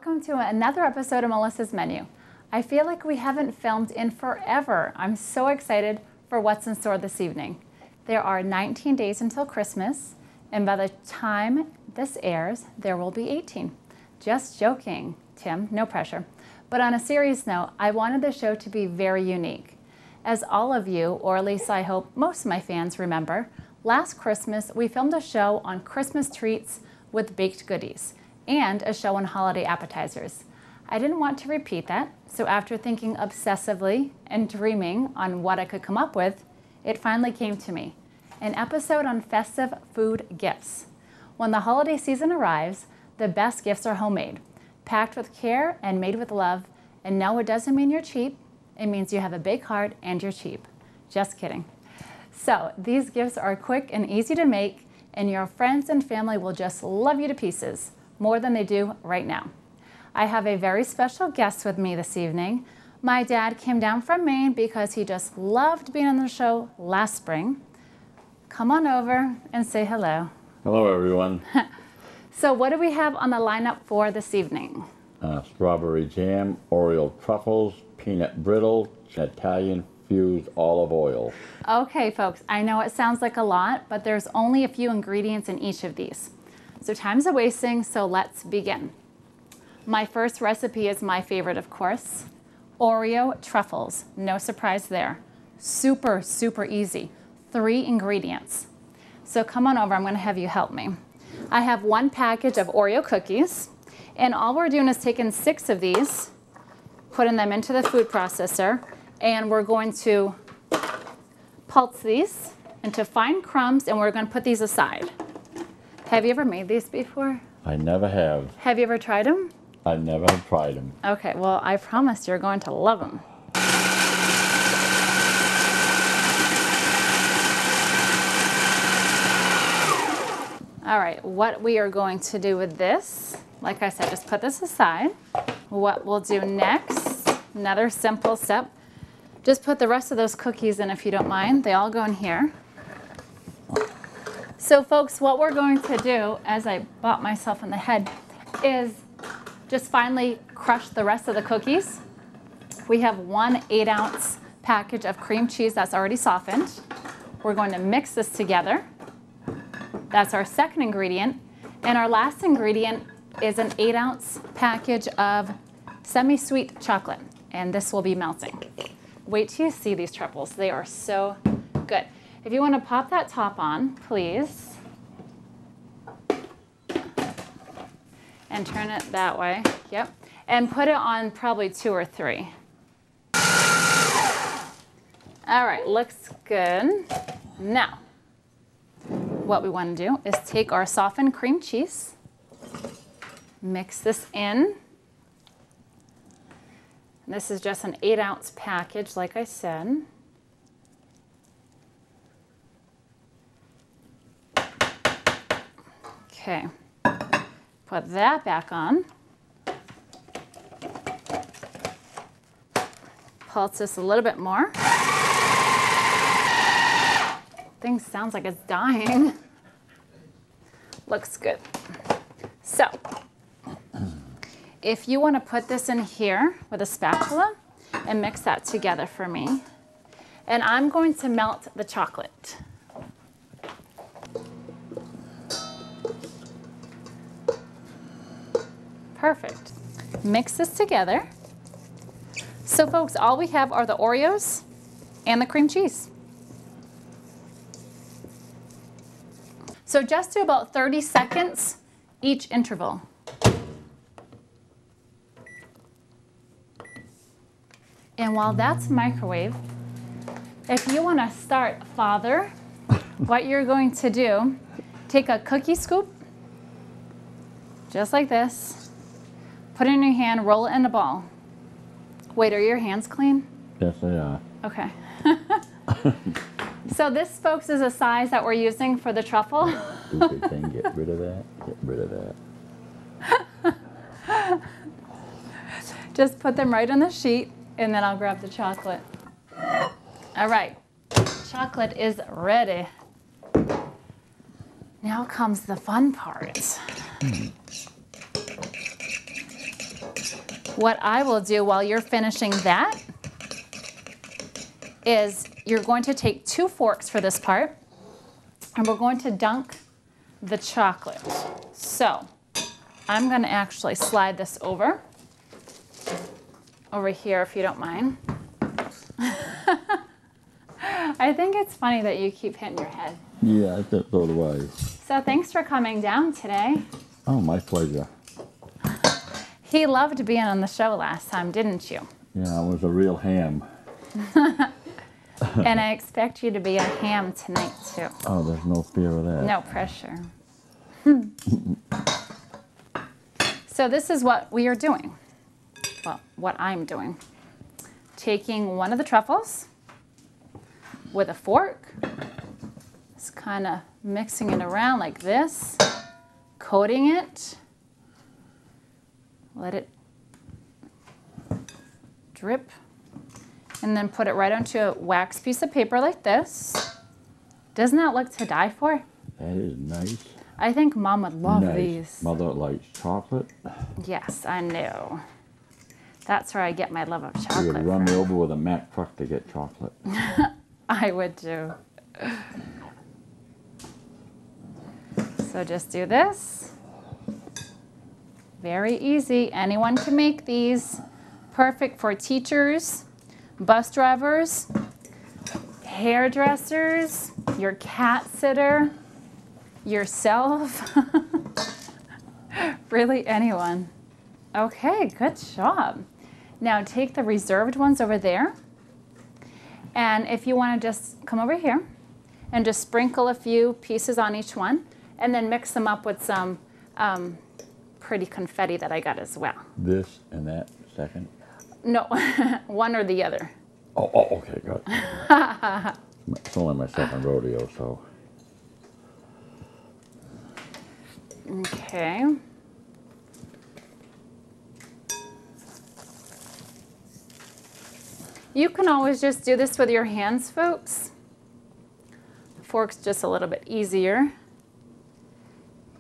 welcome to another episode of Melissa's Menu. I feel like we haven't filmed in forever. I'm so excited for what's in store this evening. There are 19 days until Christmas, and by the time this airs, there will be 18. Just joking, Tim, no pressure. But on a serious note, I wanted the show to be very unique. As all of you, or at least I hope most of my fans remember, last Christmas we filmed a show on Christmas treats with baked goodies and a show on holiday appetizers. I didn't want to repeat that, so after thinking obsessively and dreaming on what I could come up with, it finally came to me. An episode on festive food gifts. When the holiday season arrives, the best gifts are homemade, packed with care and made with love. And no, it doesn't mean you're cheap. It means you have a big heart and you're cheap. Just kidding. So these gifts are quick and easy to make, and your friends and family will just love you to pieces, more than they do right now. I have a very special guest with me this evening. My dad came down from Maine because he just loved being on the show last spring. Come on over and say hello. Hello, everyone. So what do we have on the lineup for this evening? Strawberry jam, Oreo truffles, peanut brittle, Italian fused olive oil. Okay, folks, I know it sounds like a lot, but there's only a few ingredients in each of these. So time's a-wasting, so let's begin. My first recipe is my favorite, of course. Oreo truffles, no surprise there. Super, super easy. 3 ingredients. So come on over, I'm gonna have you help me. I have 1 package of Oreo cookies, and all we're doing is taking 6 of these, putting them into the food processor, and we're going to pulse these into fine crumbs, and we're gonna put these aside. Have you ever made these before? I never have. Have you ever tried them? I never have tried them. Okay, well, I promise you're going to love them. All right, what we are going to do with this, like I said, just put this aside. What we'll do next, another simple step, just put the rest of those cookies in if you don't mind. They all go in here. So folks, what we're going to do, as I bought myself in the head, is just finally crush the rest of the cookies. We have 1 8-ounce package of cream cheese that's already softened. We're going to mix this together. That's our second ingredient. And our last ingredient is an 8-ounce package of semi-sweet chocolate. And this will be melting. Wait till you see these truffles. They are so good. If you want to pop that top on, please. And turn it that way. Yep. And put it on probably 2 or 3. All right, looks good. Now, what we want to do is take our softened cream cheese, mix this in. This is just an 8-ounce package, like I said. Okay, put that back on. Pulse this a little bit more. Thing sounds like it's dying. Looks good. So, if you want to put this in here with a spatula and mix that together for me. And I'm going to melt the chocolate. Perfect. Mix this together. So folks, all we have are the Oreos and the cream cheese. So just do about 30 seconds each interval. And while that's microwave, if you want to start father, what you're going to do, take a cookie scoop, just like this, put it in your hand, roll it in a ball. Wait, are your hands clean? Yes, they are. Okay. So this, folks, is a size that we're using for the truffle. Stupid thing, get rid of that, get rid of that. Just put them right on the sheet, and then I'll grab the chocolate. All right, chocolate is ready. Now comes the fun part. What I will do while you're finishing that is you're going to take 2 forks for this part, and we're going to dunk the chocolate. So I'm going to actually slide this over here if you don't mind. I think it's funny that you keep hitting your head. Yeah, I think so do I. So thanks for coming down today. Oh, my pleasure. He loved being on the show last time, didn't you? Yeah, it was a real ham. And I expect you to be a ham tonight, too. Oh, there's no fear of that. No pressure. So this is what we are doing. Well, what I'm doing. Taking one of the truffles with a fork, just kind of mixing it around like this, coating it, let it drip, and then put it right onto a wax piece of paper like this. Doesn't that look to die for? That is nice. I think Mom would love these. Mother likes chocolate. Yes, I know. That's where I get my love of You chocolate would run me from. over with a Mack truck to get chocolate. I would too. So just do this. Very easy. Anyone can make these. Perfect for teachers, bus drivers, hairdressers, your cat sitter, yourself. Really anyone. Okay, good job. Now take the reserved ones over there. And if you want to just come over here and just sprinkle a few pieces on each one and then mix them up with some pretty confetti that I got as well. This and that second? No, one or the other. Oh, okay, good. It's only my second rodeo, so. Okay. You can always just do this with your hands, folks. The fork's just a little bit easier.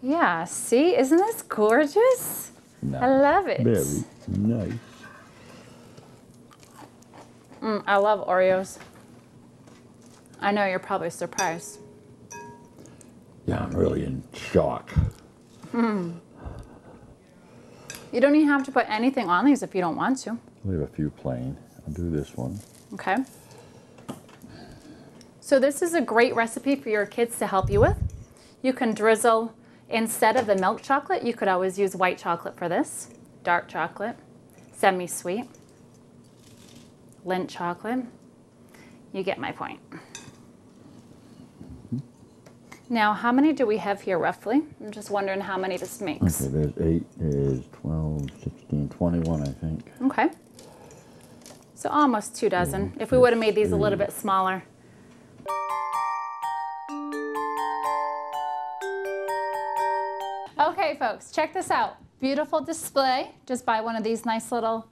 Yeah, see, isn't this gorgeous? Nice. I love it. Very nice. I love Oreos. I know you're probably surprised. Yeah, I'm really in shock. You don't even have to put anything on these if you don't want to. Leave a few plain. I'll do this one. Okay. So this is a great recipe for your kids to help you with. You can drizzle, instead of the milk chocolate, you could always use white chocolate for this. Dark chocolate, semi-sweet, Lindt chocolate. You get my point. Now, how many do we have here roughly? I'm just wondering how many this makes. Okay, there's 8, there's 12, 16, 21, I think. Okay. So almost 2 dozen. If we would have made these a little bit smaller. Okay, folks, check this out. Beautiful display. Just buy one of these nice little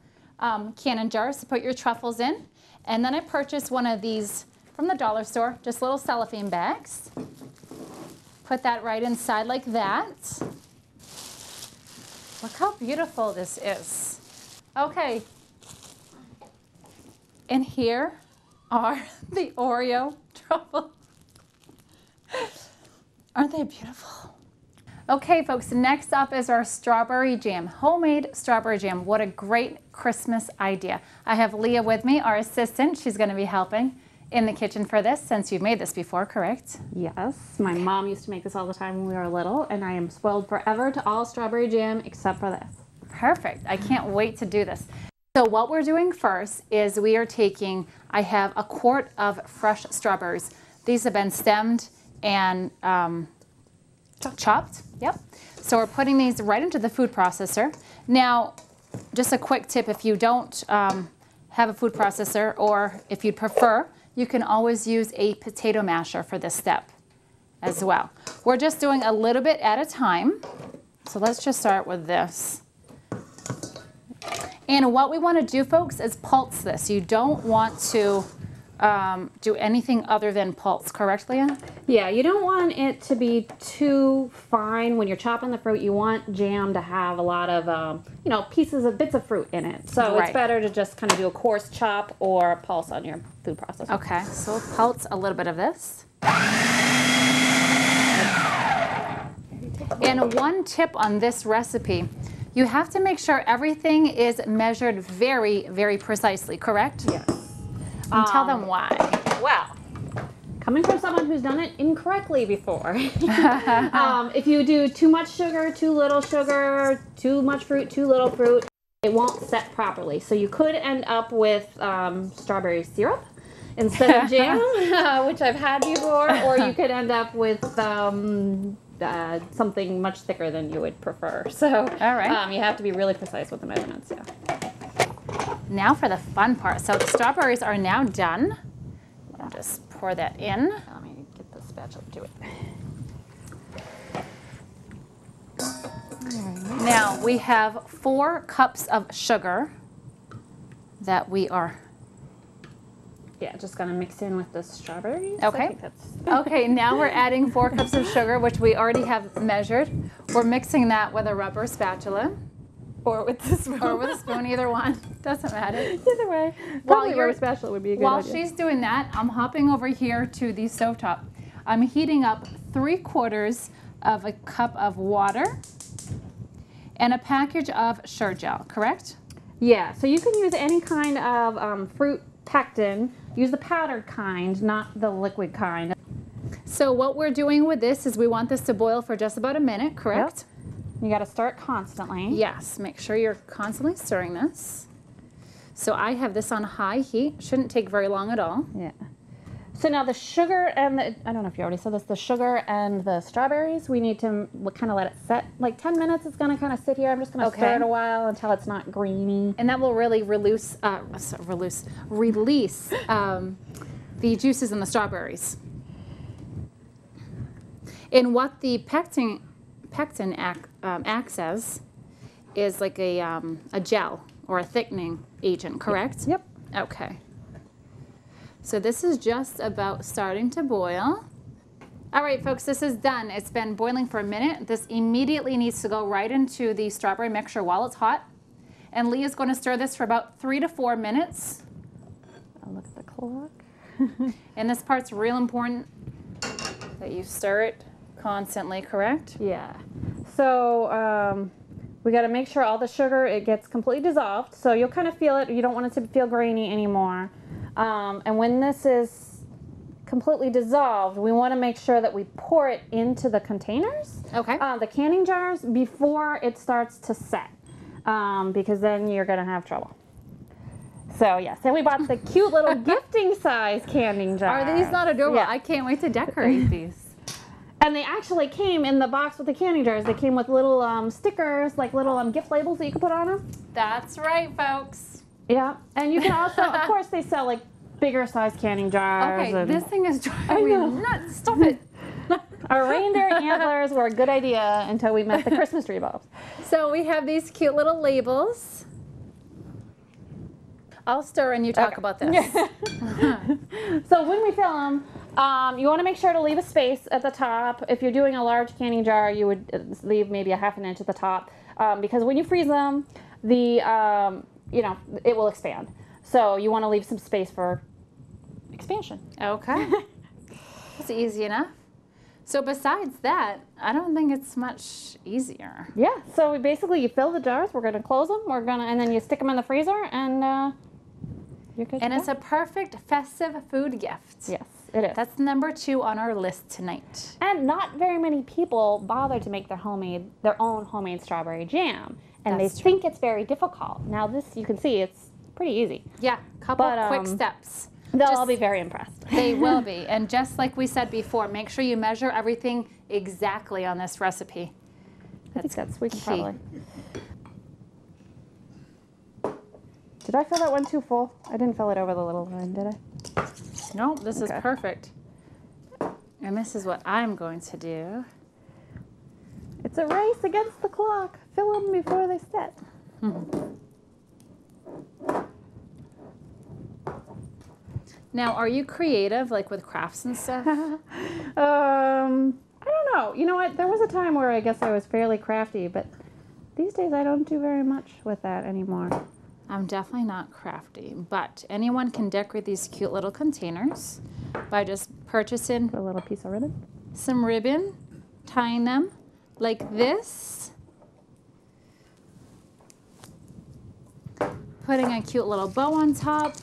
cannon jars to put your truffles in. And then I purchased one of these from the dollar store, just little cellophane bags. Put that right inside like that. Look how beautiful this is. Okay. And here are the Oreo truffles. Aren't they beautiful? Okay, folks, next up is our strawberry jam, homemade strawberry jam. What a great Christmas idea. I have Leah with me, our assistant. She's going to be helping in the kitchen for this since you've made this before, correct? Yes, my mom used to make this all the time when we were little, and I am spoiled forever to all strawberry jam except for this. Perfect. I can't wait to do this. So what we're doing first is we are taking, I have a quart of fresh strawberries. These have been stemmed and chopped. Yep. So we're putting these right into the food processor. Now, just a quick tip, if you don't have a food processor, or if you'd prefer, you can always use a potato masher for this step as well. We're just doing a little bit at a time. So let's just start with this. And what we want to do, folks, is pulse this. You don't want to do anything other than pulse, correct, Leah? Yeah, you don't want it to be too fine when you're chopping the fruit. You want jam to have a lot of, you know, bits of fruit in it. So Right. it's better to just kind of do a coarse chop or pulse on your food processor. Okay, so we'll pulse a little bit of this. And one tip on this recipe, you have to make sure everything is measured very, very precisely, correct? Yes. And tell them why. Well, coming from someone who's done it incorrectly before, if you do too much sugar, too little sugar, too much fruit, too little fruit, it won't set properly. So you could end up with strawberry syrup instead of jam, which I've had before, or you could end up with something much thicker than you would prefer. So All right. you have to be really precise with the measurements. Yeah. Now for the fun part. So the strawberries are now done. I'll just pour that in. Let me get the spatula to it. Now we have 4 cups of sugar that we are. Yeah, just gonna mix in with the strawberries. Okay. I think that's Okay, now we're adding 4 cups of sugar, which we already have measured. We're mixing that with a rubber spatula or with the spoon. or with a spoon, either one. Doesn't matter. Either way, While probably you're- rubber spatula would be a good While idea. she's doing that, I'm hopping over here to the stovetop. I'm heating up 3/4 of a cup of water and a package of Sure Gel, correct? Yeah, so you can use any kind of fruit pectin. Use the powdered kind, not the liquid kind. So what we're doing with this is we want this to boil for just about a minute, correct? You got to stir it constantly. Yes, make sure you're constantly stirring this. So I have this on high heat. Shouldn't take very long at all. Yeah. So now the sugar and the, I don't know if you already said this, the sugar and the strawberries, we need to kind of let it set. Like 10 minutes, it's going to kind of sit here. I'm just going to Okay. stir it a while until it's not greeny. And that will really release the juices in the strawberries. And what the pectin acts as is like a gel or a thickening agent, correct? Yep. Okay. So this is just about starting to boil. All right, folks, this is done. It's been boiling for a minute. This immediately needs to go right into the strawberry mixture while it's hot. And Leah's going to stir this for about 3 to 4 minutes. I'll look at the clock. And this part's real important, that you stir it constantly, correct? Yeah. So we got to make sure all the sugar, it gets completely dissolved. So you'll kind of feel it. You don't want it to feel grainy anymore. And when this is completely dissolved, we want to make sure that we pour it into the containers, Okay. the canning jars, before it starts to set, because then you're going to have trouble. So yes, then we bought the cute little gifting size canning jars. Are these not adorable? Yeah. I can't wait to decorate these. And they actually came in the box with the canning jars. They came with little stickers, like little gift labels that you can put on them. That's right, folks. Yeah, and you can also, of course, they sell like bigger size canning jars. Okay, and this thing is driving me know. nuts. Stop it. our reindeer antlers were a good idea until we met the Christmas tree bulbs. So we have these cute little labels. I'll stir and you talk about this. So when we fill them, you want to make sure to leave a space at the top. If you're doing a large canning jar, you would leave maybe a 1/2 inch at the top, because when you freeze them, it will expand. So you want to leave some space for expansion. Okay. It's easy enough. So besides that, I don't think it's much easier. Yeah. So basically, you fill the jars. We're going to close them. And then you stick them in the freezer, and you're good. And to it's go. a perfect festive food gift. Yes, it is. That's number 2 on our list tonight. And not very many people bother to make their own homemade strawberry jam, and That's they true. think it's very difficult. Now this, you can see, it's pretty easy. Yeah, couple But, quick steps. They'll Just- all be very impressed. They will be. And just like we said before, make sure you measure everything exactly on this recipe. I think we can key. probably. Did I fill that one too full? I didn't fill it over the little line, did I? Nope, this Okay. is perfect. And this is what I'm going to do. It's a race against the clock. Fill them before they set. Now, are you creative, like with crafts and stuff? I don't know. You know what? There was a time where I guess I was fairly crafty, but these days I don't do very much with that anymore. I'm definitely not crafty, but anyone can decorate these cute little containers by just purchasing A little piece of ribbon. some ribbon, tying them like this, putting a cute little bow on top,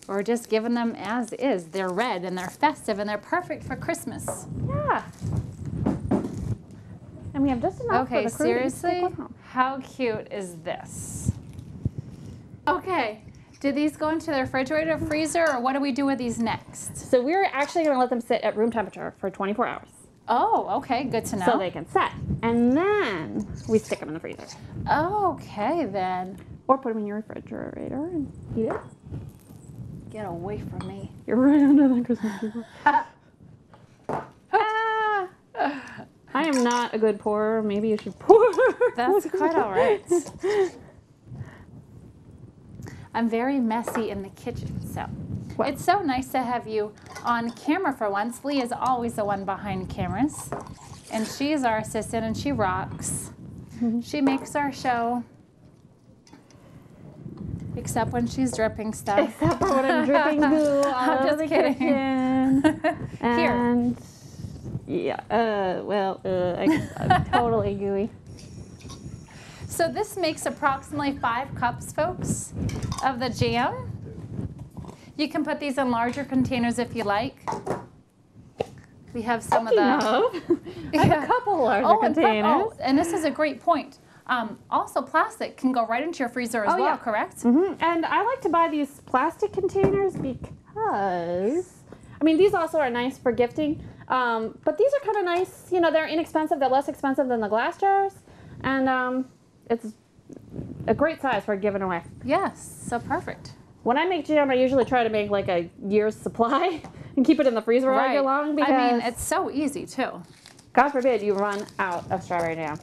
or just giving them as is. They're red and they're festive and they're perfect for Christmas. Yeah. And we have just enough Okay, for the crew to seriously, take one home. how cute is this? Okay, do these go into the refrigerator, freezer, or what do we do with these next? So we're actually going to let them sit at room temperature for 24 hours. Oh, okay, good to know. So they can set. And then we stick them in the freezer. Okay, then. Or put them in your refrigerator and eat it. Get away from me. You're right under the Christmas tree. I am not a good pourer. Maybe you should pour. That's quite all right. I'm very messy in the kitchen, so. Well. It's so nice to have you on camera for once. Lee is always the one behind cameras, and she's our assistant, and she rocks. She makes our show, except when she's dripping stuff. Except for when I'm dripping goo all I'm over just the kidding. kitchen. Here. And yeah, I'm totally gooey. So this makes approximately 5 cups, folks, of the jam. You can put these in larger containers if you like. We have some of the... I have a couple larger containers. And this is a great point. Also, plastic can go right into your freezer as well, yeah. correct? And I like to buy these plastic containers because, I mean, these also are nice for gifting. But these are kind of nice. You know, they're inexpensive. They're less expensive than the glass jars. And it's a great size for giving away. Yes, so perfect. When I make jam, I usually try to make like a year's supply and keep it in the freezer all year long because, I mean, it's so easy, too. God forbid, you run out of strawberry jam.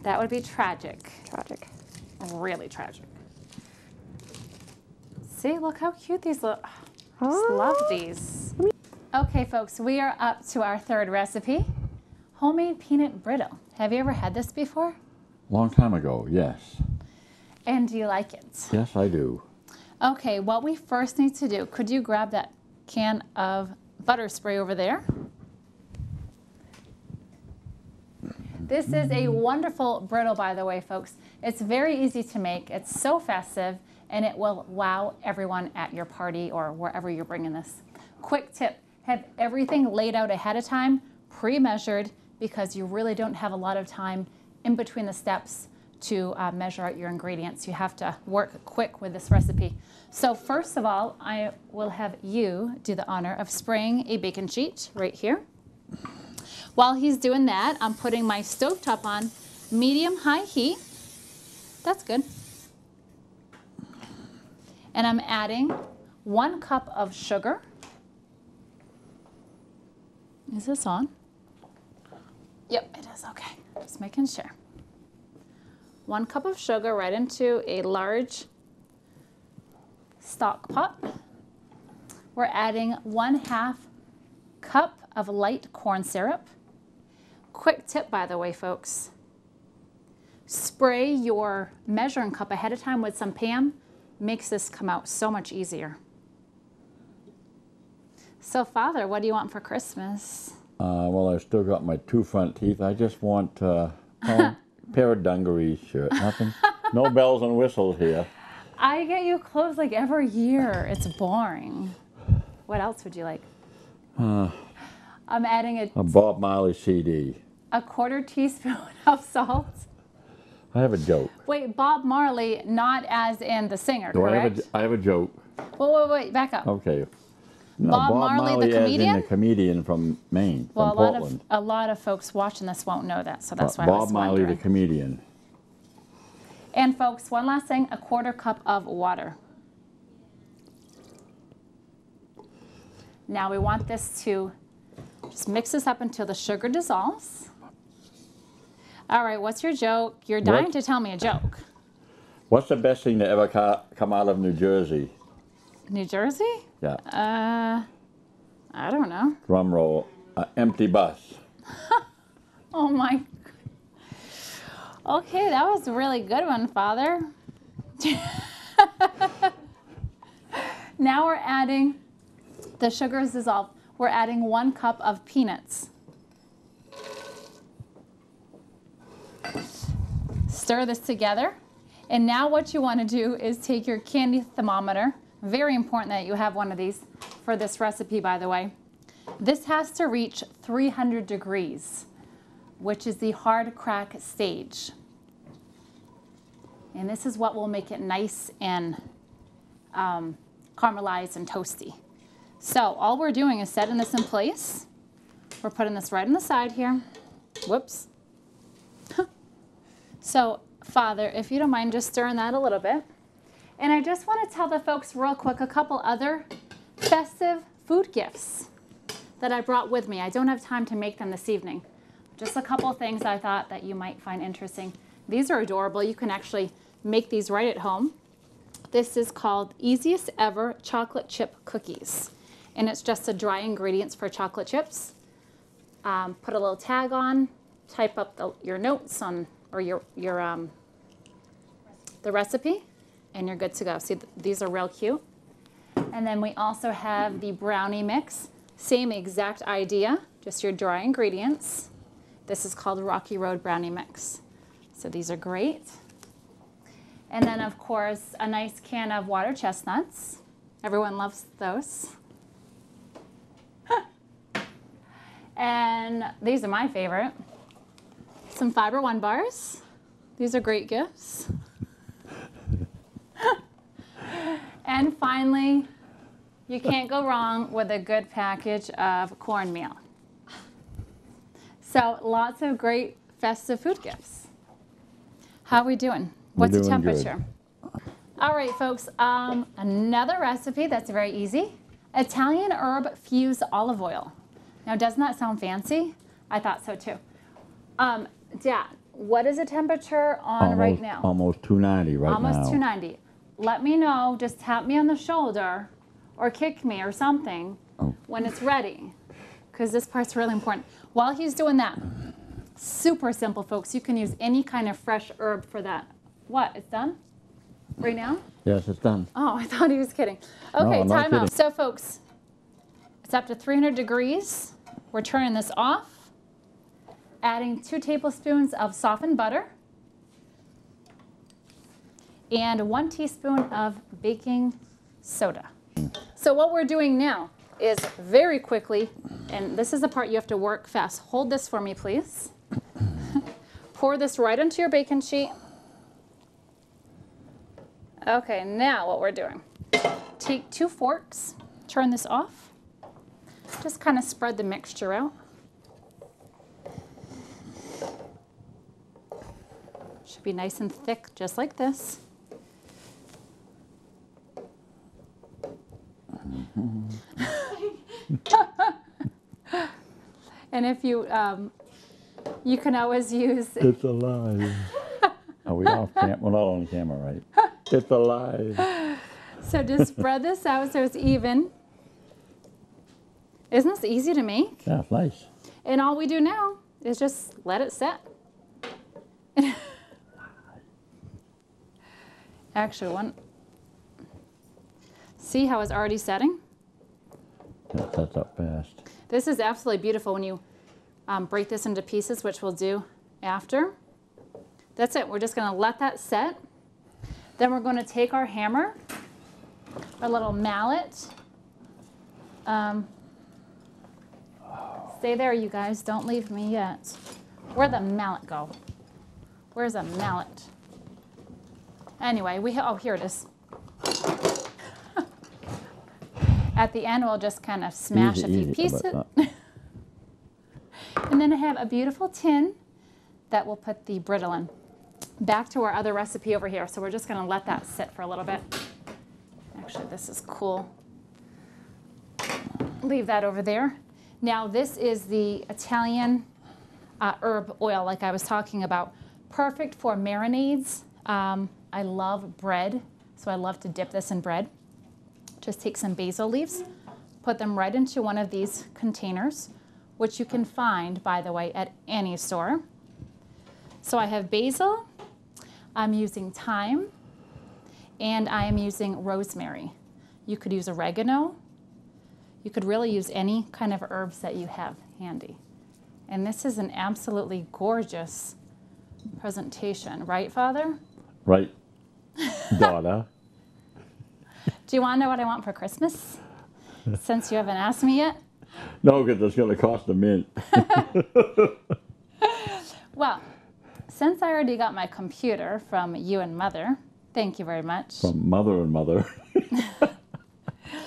That would be tragic. Tragic. Really tragic. See, look how cute these look. I just love these. Okay, folks, we are up to our third recipe, homemade peanut brittle. Have you ever had this before? Long time ago, yes. And do you like it? Yes, I do. Okay, what we first need to do, could you grab that can of butter spray over there? This is a wonderful brittle, by the way, folks. It's very easy to make. It's so festive, and it will wow everyone at your party or wherever you're bringing this. Quick tip, have everything laid out ahead of time, pre-measured, because you really don't have a lot of time in between the steps to measure out your ingredients. You have to work quick with this recipe. So first of all, I will have you do the honor of spraying a baking sheet right here. While he's doing that, I'm putting my stovetop on medium-high heat. That's good. And I'm adding 1 cup of sugar. Is this on? Yep, it is. Okay, just making sure. 1 cup of sugar right into a large stock pot. We're adding 1/2 cup of light corn syrup. Quick tip, by the way, folks. Spray your measuring cup ahead of time with some Pam. Makes this come out so much easier. So, Father, what do you want for Christmas? Well, I've still got my 2 front teeth. I just want a pair of dungarees shirt. Nothing. No bells and whistles here. I get you clothes like every year. It's boring. What else would you like? I'm adding A Bob Marley CD. a 1/4 teaspoon of salt. I have a joke. Wait, Bob Marley, not as in the singer, Do correct? I have a joke? Wait, back up. Okay. No, Bob Marley, the comedian? as in the comedian from Maine, Well, from Portland. a lot of folks watching this won't know that, so that's why I was Bob Marley, wondering. the comedian. And folks, one last thing, a 1/4 cup of water. Now we want this to just mix this up until the sugar dissolves. All right, what's your joke? You're dying to tell me a joke. What's the best thing to ever come out of New Jersey? New Jersey? Yeah. I don't know. Drum roll. Empty bus. Oh my. Okay, that was a really good one, Father. Now we're adding, the sugar is dissolved. We're adding 1 cup of peanuts. Stir this together. And now what you want to do is take your candy thermometer. Very important that you have one of these for this recipe, by the way. This has to reach 300 degrees, which is the hard crack stage. And this is what will make it nice and caramelized and toasty. So all we're doing is setting this in place. We're putting this right on the side here. Whoops. So, Father, if you don't mind just stirring that a little bit. And I just want to tell the folks real quick a couple other festive food gifts that I brought with me. I don't have time to make them this evening. Just a couple things I thought that you might find interesting. These are adorable. You can actually make these right at home. This is called Easiest Ever Chocolate Chip Cookies. And it's just the dry ingredients for chocolate chips. Put a little tag on, type up your notes on, or the recipe, and you're good to go. See, these are real cute. And then we also have the brownie mix. Same exact idea, just your dry ingredients. This is called Rocky Road Brownie Mix. So these are great. And then, of course, a nice can of water chestnuts. Everyone loves those. And these are my favorite. Some Fiber One bars. These are great gifts. And finally, you can't go wrong with a good package of cornmeal. So lots of great festive food gifts. How are we doing? What's the temperature? Good. All right, folks, another recipe that's very easy. Italian herb fused olive oil. Now, doesn't that sound fancy? I thought so too. Dad, what is the temperature on right now? Almost 290 right now. Almost 290. Let me know, just tap me on the shoulder or kick me or something when it's ready, because this part's really important. While he's doing that, super simple, folks. You can use any kind of fresh herb for that. What, it's done? Right now? Yes, it's done. Oh, I thought he was kidding. Okay, No, time out. kidding. So, folks, it's up to 300 degrees. We're turning this off, adding 2 tablespoons of softened butter and 1 teaspoon of baking soda. So what we're doing now is very quickly, and this is the part you have to work fast. Hold this for me, please. Pour this right onto your baking sheet. Okay, now what we're doing. Take 2 forks, turn this off. Just kind of spread the mixture out. Should be nice and thick, just like this. And if you, you can always use. It's alive. Are we off camera? We're not on camera, right? It's alive. So just spread this out so it's even. Isn't this easy to make? Yeah, it's nice. And all we do now is just let it set. Actually, see how it's already setting? That sets up fast. This is absolutely beautiful when you break this into pieces, which we'll do after. That's it. We're just going to let that set. Then we're going to take our hammer, our little mallet. Stay there, you guys. Don't leave me yet. Where'd the mallet go? Where's a mallet? Anyway, oh, here it is. At the end, we'll just kind of smash a few pieces. And then I have a beautiful tin that we'll put the brittle in. Back to our other recipe over here. So we're just going to let that sit for a little bit. Actually, this is cool. Leave that over there. Now, this is the Italian herb oil, like I was talking about. Perfect for marinades. I love bread, so I love to dip this in bread. Just take some basil leaves, put them right into one of these containers, which you can find, by the way, at any store. So I have basil, I'm using thyme, and I am using rosemary. You could use oregano. You could really use any kind of herbs that you have handy. And this is an absolutely gorgeous presentation, right, Father? Right, daughter. Do you want to know what I want for Christmas? Since you haven't asked me yet? No, because it's going to cost a mint. Well, since I already got my computer from you and Mother, thank you very much. From mother and mother.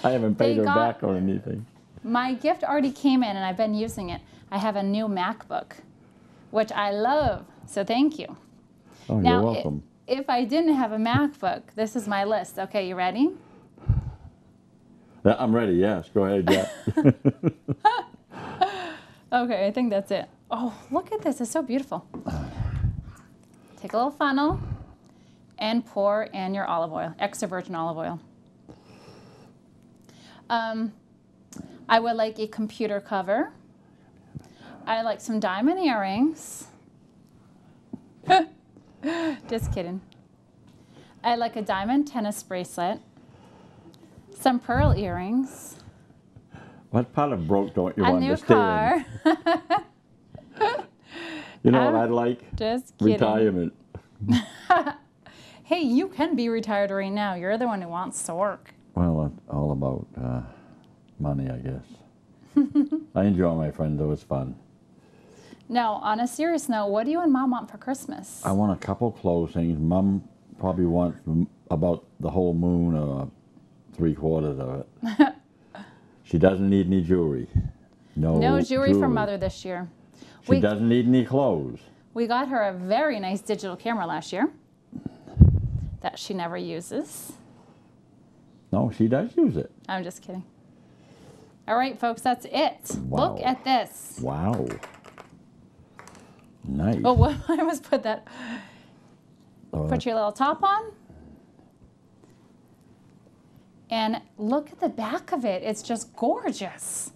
I haven't paid her back or anything. My gift already came in and I've been using it. I have a new MacBook, which I love, so thank you. Oh, Now, you're welcome. If I didn't have a MacBook, this is my list. Okay, you ready? I'm ready, yes. Go ahead, yeah. Okay, I think that's it. Oh, look at this. It's so beautiful. Take a little funnel and pour in your olive oil, extra virgin olive oil. I would like a computer cover. I like some diamond earrings. Just kidding. I like a diamond tennis bracelet. Some pearl earrings. What part of broke don't you A want new to stay car. You know what I'd like? Just kidding. Retirement. Hey, you can be retired right now. You're the one who wants to work. Well, it's all about money, I guess. I enjoy my friends. It was fun. Now, on a serious note, what do you and Mom want for Christmas? I want a couple clothes things. Mom probably wants about the whole moon or 3/4 of it. She doesn't need any jewelry. No jewelry for Mother this year. She doesn't need any clothes. We got her a very nice digital camera last year that she never uses. No, she does use it. I'm just kidding. All right, folks, that's it. Wow. Look at this. Wow. Nice. Oh, what I was put that. Oh, Put your little top on. And look at the back of it. It's just gorgeous.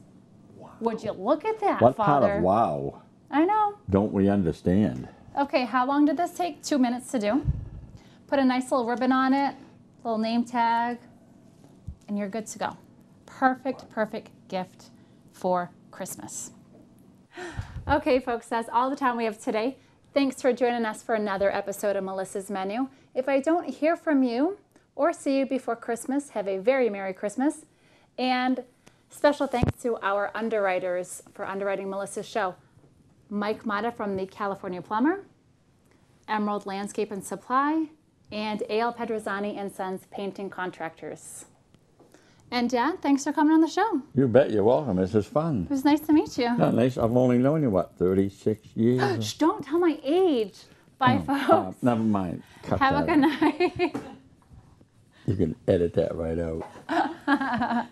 Wow. Would you look at that, what Father? part of wow I know. don't we understand? Okay, how long did this take? 2 minutes to do. Put a nice little ribbon on it, little name tag, and you're good to go. Perfect, perfect gift for Christmas. Okay, folks, that's all the time we have today. Thanks for joining us for another episode of Melissa's Menu. If I don't hear from you or see you before Christmas, have a very Merry Christmas. And special thanks to our underwriters for underwriting Melissa's show. Mike Mata from the California Plumber, Emerald Landscape and Supply, and A.L. Pedrozzani and Sons Painting Contractors. And Dad, thanks for coming on the show. You bet. You're welcome. This is fun. It was nice to meet you. Not nice. I've only known you, what, 36 years? Shh, don't tell my age. Bye, folks. Never mind. Cut Have a that good out. night. You can edit that right out.